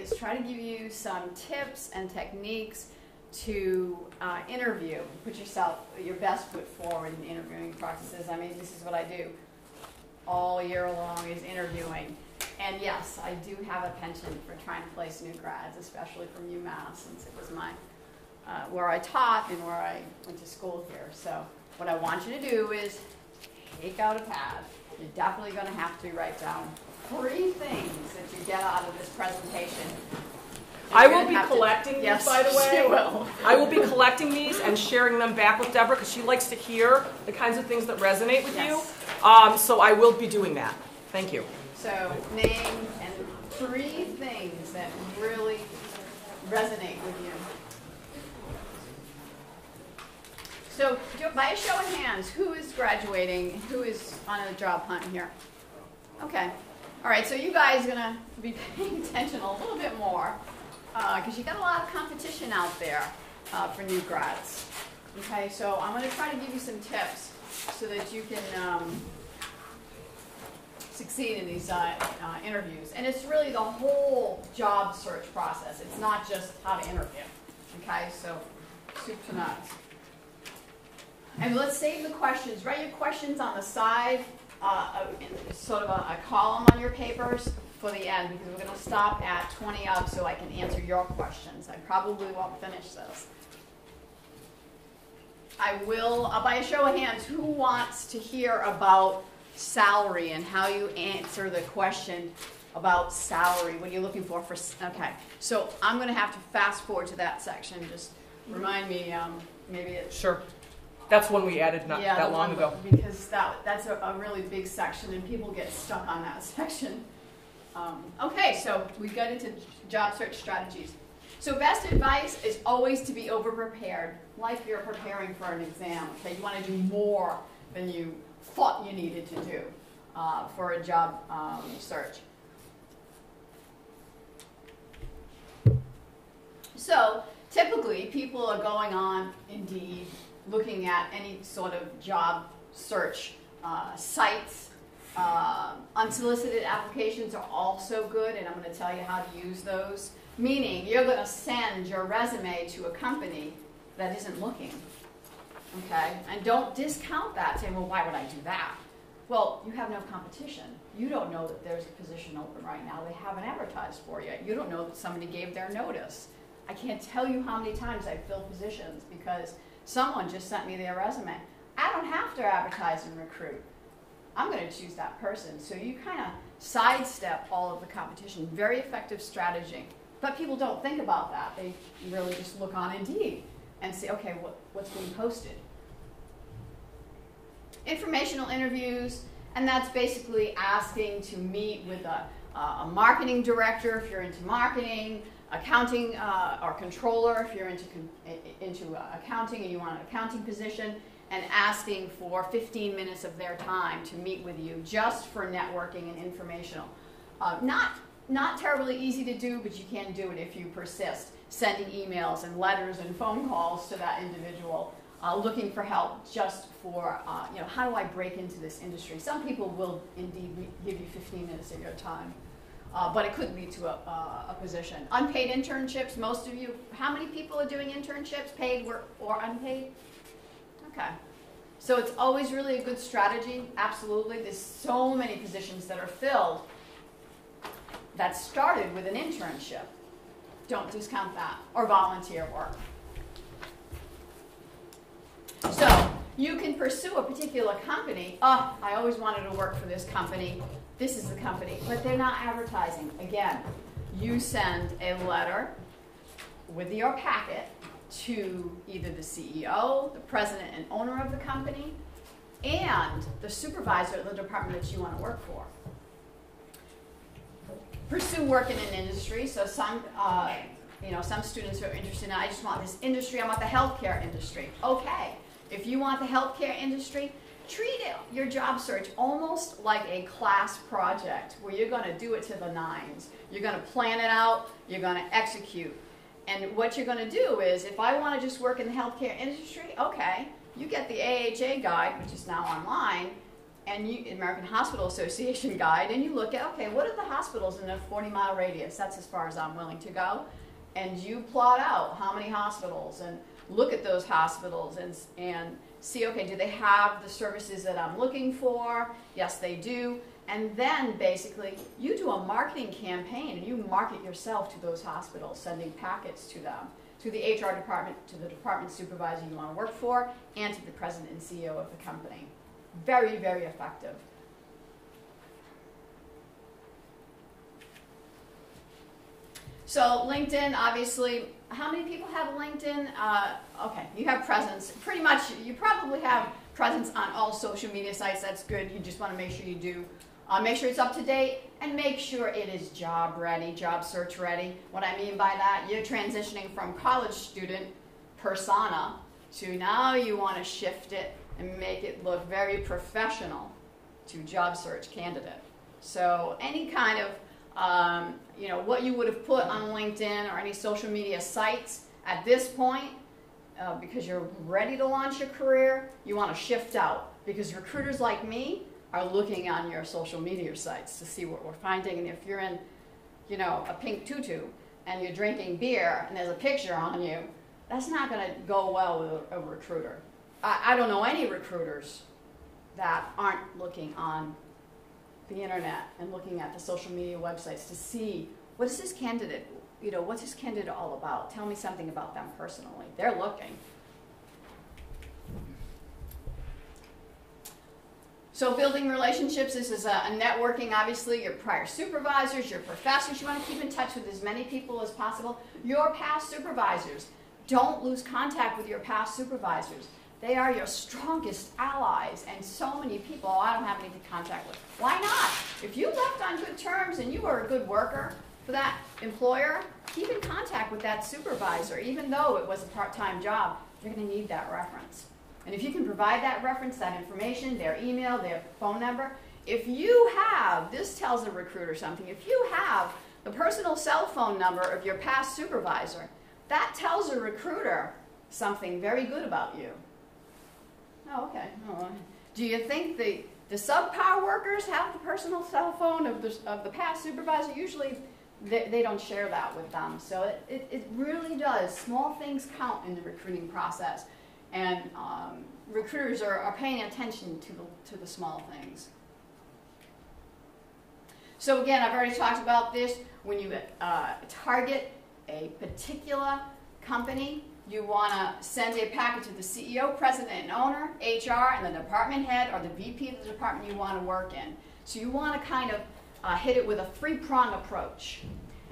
is try to give you some tips and techniques to interview. Put your best foot forward in interviewing practices. I mean, this is what I do all year long, is interviewing. And yes, I do have a penchant for trying to place new grads, especially from UMass, since it was where I taught and where I went to school here. So what I want you to do is take out a pad. You're definitely going to have to write down 3 things that you get out of this presentation. I will be collecting these, yes, by the way. She will. I will be collecting these and sharing them back with Deborah because she likes to hear the kinds of things that resonate with you. So I will be doing that. Thank you. So name 3 things that really resonate with you. So by a show of hands, who is graduating? Who is on a job hunt here? Okay. All right, so you guys are going to be paying attention a little bit more because you got a lot of competition out there for new grads. Okay, so I'm going to try to give you some tips so that you can succeed in these interviews. And it's really the whole job search process. It's not just how to interview. Okay, so soup to nuts. And let's save the questions. Write your questions on the side, in sort of a column on your papers for the end, because we're going to stop at 20 up so I can answer your questions. I probably won't finish this. I will, by a show of hands, who wants to hear about salary and how you answer the question about salary? What are you looking for? Okay, so I'm going to have to fast forward to that section. Just remind me, maybe it's... Sure. That's one we added not that long ago. Because that's a really big section, and people get stuck on that section. Okay, so we got into job search strategies. So best advice is always to be over-prepared, like you're preparing for an exam. Okay, you want to do more than you thought you needed to do for a job search. So typically, people are going on Indeed, looking at any sort of job search sites. Unsolicited applications are also good, and I'm going to tell you how to use those. Meaning, you're going to send your resume to a company that isn't looking. Okay? And don't discount that, saying, well, why would I do that? Well, you have no competition. You don't know that there's a position open right now. They haven't advertised for you. You don't know that somebody gave their notice. I can't tell you how many times I've filled positions because someone just sent me their resume. I don't have to advertise and recruit. I'm going to choose that person. So you kind of sidestep all of the competition. Very effective strategy. But people don't think about that. They really just look on Indeed and say, okay, what's being posted? Informational interviews, and that's basically asking to meet with a marketing director if you're into marketing, accounting or controller if you're into accounting and you want an accounting position, and asking for 15 minutes of their time to meet with you just for networking and informational. Not terribly easy to do, but you can do it if you persist, sending emails and letters and phone calls to that individual, looking for help just for, how do I break into this industry? Some people will indeed give you 15 minutes of your time. But it could lead to a position. Unpaid internships, most of you, how many people are doing internships, paid or unpaid? Okay. So it's always really a good strategy, absolutely. There's so many positions that are filled that started with an internship. Don't discount that, or volunteer work. So you can pursue a particular company. Oh, I always wanted to work for this company. This is the company, but they're not advertising. Again, you send a letter with your packet to either the CEO, the president and owner of the company, and the supervisor of the department that you want to work for. Pursue work in an industry. So some students are interested in, I just want this industry, I want the healthcare industry. Okay, if you want the healthcare industry, treat your job search almost like a class project where you're going to do it to the nines. You're going to plan it out, you're going to execute. And what you're going to do is, if I want to just work in the healthcare industry, okay, you get the AHA guide, which is now online, and American Hospital Association guide, and you look at, okay, what are the hospitals in a 40-mile radius? That's as far as I'm willing to go. And you plot out how many hospitals and look at those hospitals and see, okay, do they have the services that I'm looking for? Yes, they do. And then basically you do a marketing campaign and you market yourself to those hospitals, sending packets to them, to the HR department, to the department supervisor you want to work for, and to the president and CEO of the company. Very, very effective. So LinkedIn, obviously, how many people have LinkedIn? Okay, you have presence. Pretty much, you probably have presence on all social media sites. That's good. You just want to make sure you do. Make sure it's up to date, and make sure it is job ready, job search ready. What I mean by that, you're transitioning from college student persona to now you want to shift it and make it look very professional to job search candidate. So any kind of what you would have put on LinkedIn or any social media sites at this point, because you're ready to launch your career, you want to shift out, because recruiters like me are looking on your social media sites to see what we're finding. And if you're in, a pink tutu and you're drinking beer and there's a picture on you, that's not going to go well with a recruiter. I don't know any recruiters that aren't looking on the internet and looking at the social media websites to see, what is this candidate, what's this candidate all about? Tell me something about them personally. They're looking. So building relationships, this is a networking, obviously, your prior supervisors, your professors. You want to keep in touch with as many people as possible. Your past supervisors. Don't lose contact with your past supervisors. They are your strongest allies, and so many people, I don't have any contact with. Why not? If you left on good terms and you were a good worker for that employer, keep in contact with that supervisor. Even though it was a part-time job, you're going to need that reference. And if you can provide that reference, that information, their email, their phone number, if you have, this tells a recruiter something, if you have the personal cell phone number of your past supervisor, that tells a recruiter something very good about you. Oh, okay. Oh. Do you think the subpar workers have the personal cell phone of the past supervisor? Usually they don't share that with them. So it really does. Small things count in the recruiting process. And recruiters are paying attention to the small things. So again, I've already talked about this. When you target a particular company, you want to send a packet to the CEO, president, and owner, HR, and the department head or the VP of the department you want to work in. So you want to kind of hit it with a three-prong approach.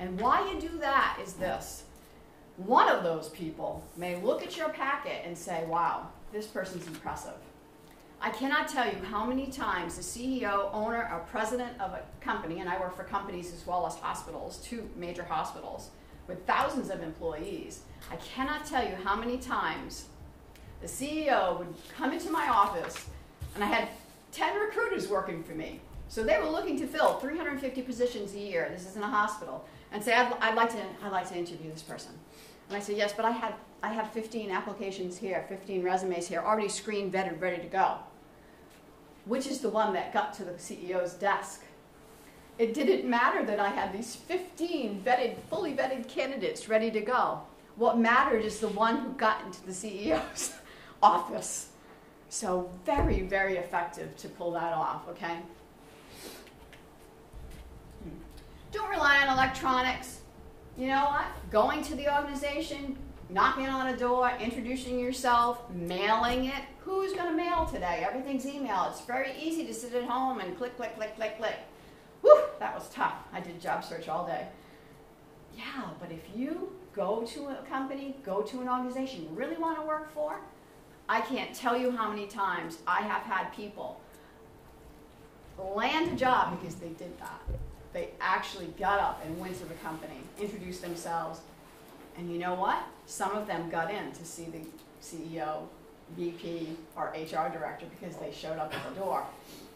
And why you do that is this. One of those people may look at your packet and say, wow, this person's impressive. I cannot tell you how many times the CEO, owner, or president of a company, and I work for companies as well as hospitals, 2 major hospitals, with thousands of employees, I cannot tell you how many times the CEO would come into my office, and I had 10 recruiters working for me. So they were looking to fill 350 positions a year. This is in a hospital. And say, I'd like to interview this person. And I said, yes, but I have 15 applications here, 15 resumes here, already screened, vetted, ready to go. Which is the one that got to the CEO's desk? It didn't matter that I had these 15 vetted, fully vetted candidates ready to go. What mattered is the one who got into the CEO's office. So very, very effective to pull that off, okay? Don't rely on electronics. You know what? Going to the organization, knocking on a door, introducing yourself, mailing it. Who's going to mail today? Everything's email. It's very easy to sit at home and click, click, click, click, click. Whew, that was tough. I did job search all day. Yeah, but if you go to a company, go to an organization you really want to work for, I can't tell you how many times I have had people land a job because they did that. They actually got up and went to the company, introduced themselves, and you know what? Some of them got in to see the CEO, VP, or HR director because they showed up at the door.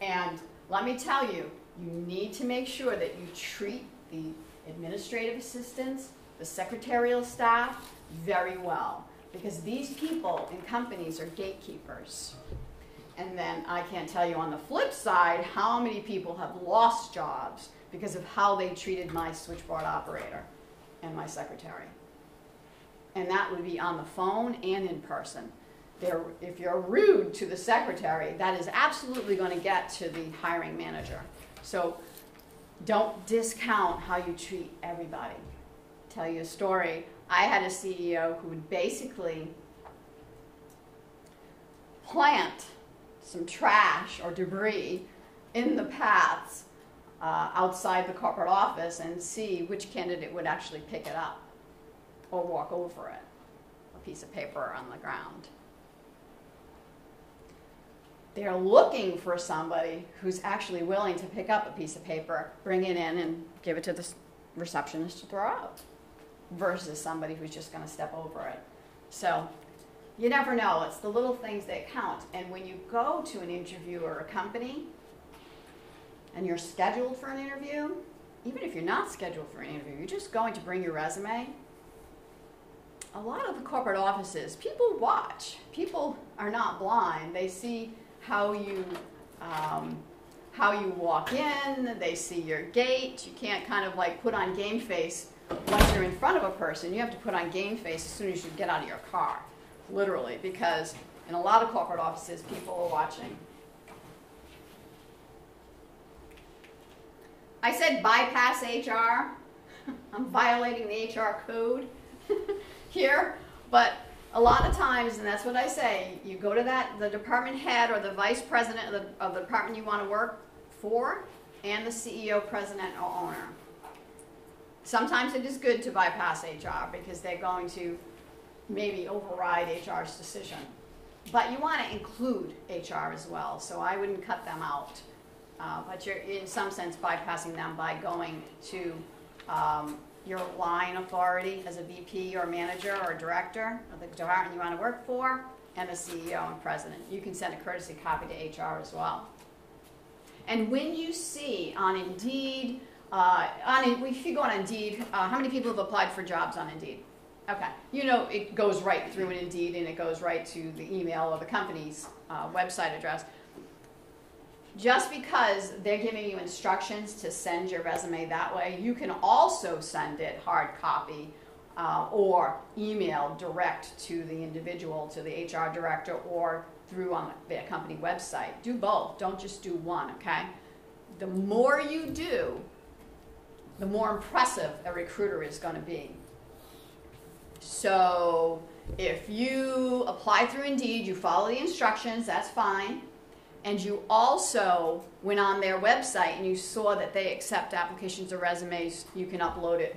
And let me tell you, you need to make sure that you treat the administrative assistants, the secretarial staff, very well. Because these people in companies are gatekeepers. And then I can't tell you on the flip side how many people have lost jobs because of how they treated my switchboard operator and my secretary. And that would be on the phone and in person. If you're rude to the secretary, that is absolutely going to get to the hiring manager. So don't discount how you treat everybody. Tell you a story. I had a CEO who would basically plant some trash or debris in the paths outside the corporate office and see which candidate would actually pick it up or walk over it, a piece of paper on the ground. They're looking for somebody who's actually willing to pick up a piece of paper, bring it in, and give it to the receptionist to throw out, versus somebody who's just going to step over it. So you never know. It's the little things that count. And when you go to an interview or a company and you're scheduled for an interview, even if you're not scheduled for an interview, you're just going to bring your resume. A lot of the corporate offices, people watch. People are not blind. They see how you walk in. They see your gait. You can't kind of like put on game face once you're in front of a person. You have to put on game face as soon as you get out of your car. Literally, because in a lot of corporate offices, people are watching. I said bypass HR. I'm violating the HR code here, but a lot of times, and that's what I say, you go to the department head or the vice president of the department you want to work for, and the CEO, president, or owner. Sometimes it is good to bypass HR because they're going to maybe override HR's decision. But you want to include HR as well, so I wouldn't cut them out. But you're in some sense bypassing them by going to your line authority as a VP or manager or director of the department you want to work for, and the CEO and president. You can send a courtesy copy to HR as well. And when you see on Indeed, if you go on Indeed, how many people have applied for jobs on Indeed? Okay, you know it goes right through an Indeed and it goes right to the email or the company's website address. Just because they're giving you instructions to send your resume that way, you can also send it hard copy or email direct to the individual, to the HR director, or through on their company website. Do both. Don't just do one, okay? The more you do, the more impressive a recruiter is going to be. So if you apply through Indeed, you follow the instructions, that's fine. And you also went on their website and you saw that they accept applications or resumes, you can upload it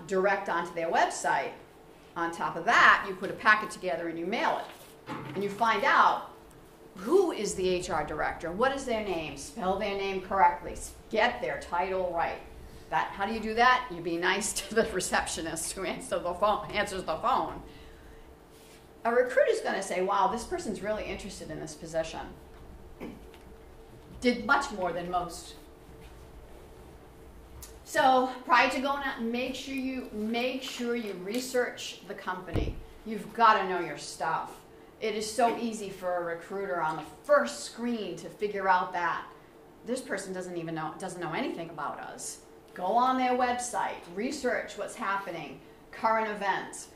direct onto their website. On top of that, you put a packet together and you mail it. And you find out who is the HR director, what is their name, spell their name correctly, get their title right. How do you do that? You be nice to the receptionist who answers the phone. A recruiter's going to say, wow, this person's really interested in this position. Did much more than most. So prior to going out, make sure you research the company. You've got to know your stuff. It is so easy for a recruiter on the first screen to figure out that this person doesn't know anything about us. Go on their website, research what's happening, current events.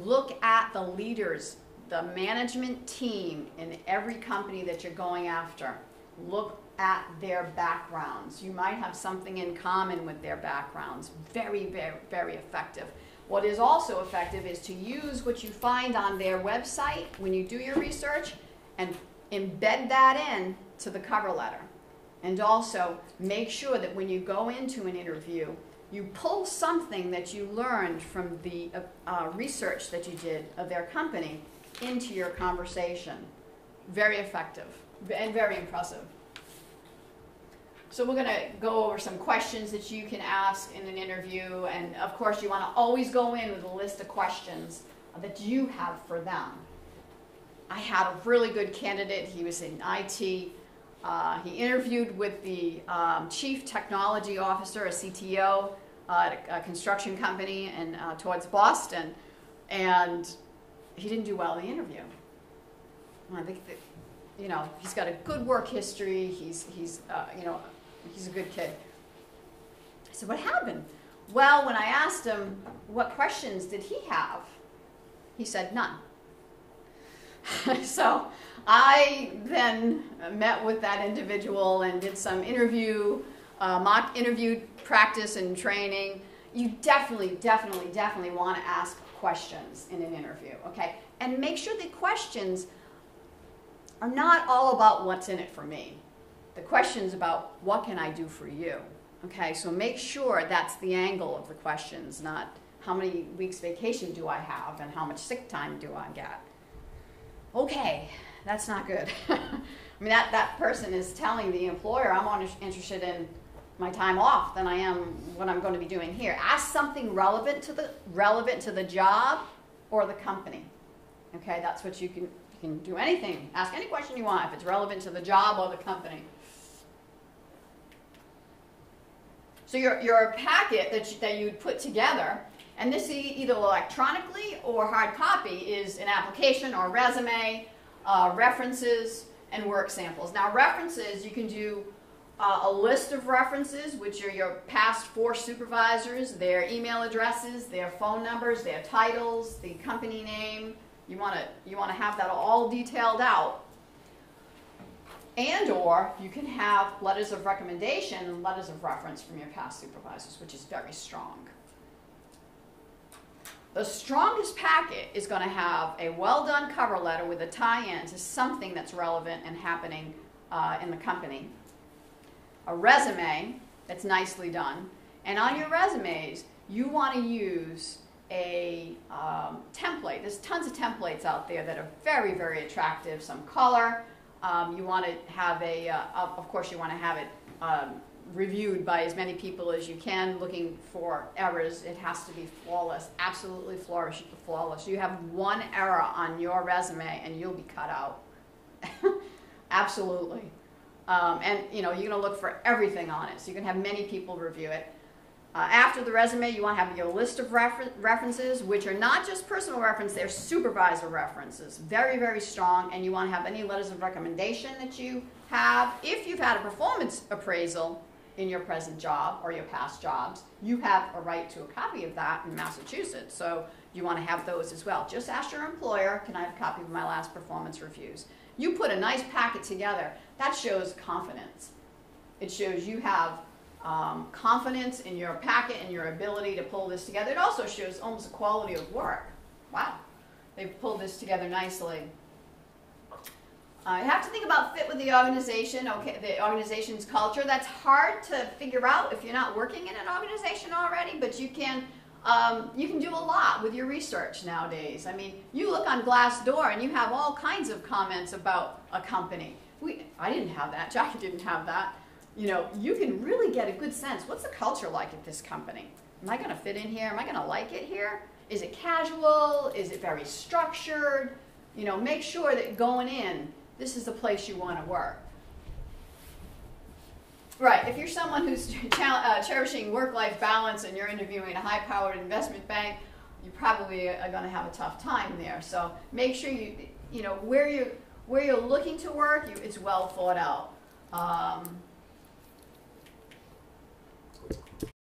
Look at the leaders, the management team in every company that you're going after. Look at their backgrounds. You might have something in common with their backgrounds. Very, very, very effective. What is also effective is to use what you find on their website when you do your research and embed that in to the cover letter. And also make sure that when you go into an interview, you pull something that you learned from the research that you did of their company into your conversation. Very effective and very impressive. So we're going to go over some questions that you can ask in an interview. And of course, you want to always go in with a list of questions that you have for them. I had a really good candidate. He was in IT. He interviewed with the chief technology officer, a CTO, at a construction company towards Boston. And he didn't do well in the interview. I think that you know, he's got a good work history. He's you know, he's a good kid. I said, what happened? Well, when I asked him what questions did he have, he said none. So I then met with that individual and did some mock interview practice and training. You definitely want to ask questions in an interview, okay? And make sure the questions are not all about what's in it for me. The question's about what can I do for you, okay? So make sure that's the angle of the questions, not how many weeks vacation do I have and how much sick time do I get. Okay, that's not good. I mean, that person is telling the employer, I'm more interested in my time off than I am what I'm going to be doing here. Ask something relevant to the job or the company. Okay, that's what you can do anything. Ask any question you want if it's relevant to the job or the company. So your packet that you'd put together, and this either electronically or hard copy, is an application or resume, references, and work samples. Now references, you can do a list of references, which are your past 4 supervisors, their email addresses, their phone numbers, their titles, the company name. You want to have that all detailed out. And or you can have letters of recommendation and letters of reference from your past supervisors, which is very strong. The strongest packet is going to have a well-done cover letter with a tie-in to something that's relevant and happening in the company. A resume that's nicely done. And on your resumes, you want to use a template. There's tons of templates out there that are very, very attractive. Some color. You want to have of course, you want to have it reviewed by as many people as you can, looking for errors. It has to be flawless, absolutely flawless. You have one error on your resume and you'll be cut out. Absolutely. And you know, you're going to look for everything on it, so you can have many people review it. After the resume, you want to have your list of references, which are not just personal reference, they're supervisor references. Very, very strong. And you want to have any letters of recommendation that you have. If you've had a performance appraisal in your present job or your past jobs, you have a right to a copy of that in Massachusetts. So you want to have those as well. Just ask your employer, can I have a copy of my last performance reviews? You put a nice packet together. That shows confidence. It shows you have confidence in your packet and your ability to pull this together. It also shows almost a quality of work. Wow, they've pulled this together nicely. You have to think about fit with the organization, okay, the organization's culture. That's hard to figure out if you're not working in an organization already, but you can do a lot with your research nowadays. I mean, you look on Glassdoor and you have all kinds of comments about a company. I didn't have that. Jackie didn't have that. You know, you can really get a good sense. What's the culture like at this company? Am I going to fit in here? Am I going to like it here? Is it casual? Is it very structured? You know, make sure that going in, this is the place you want to work. Right, if you're someone who's cherishing work-life balance and you're interviewing a high-powered investment bank, you probably are going to have a tough time there. So make sure you know where you're looking to work, it's well thought out.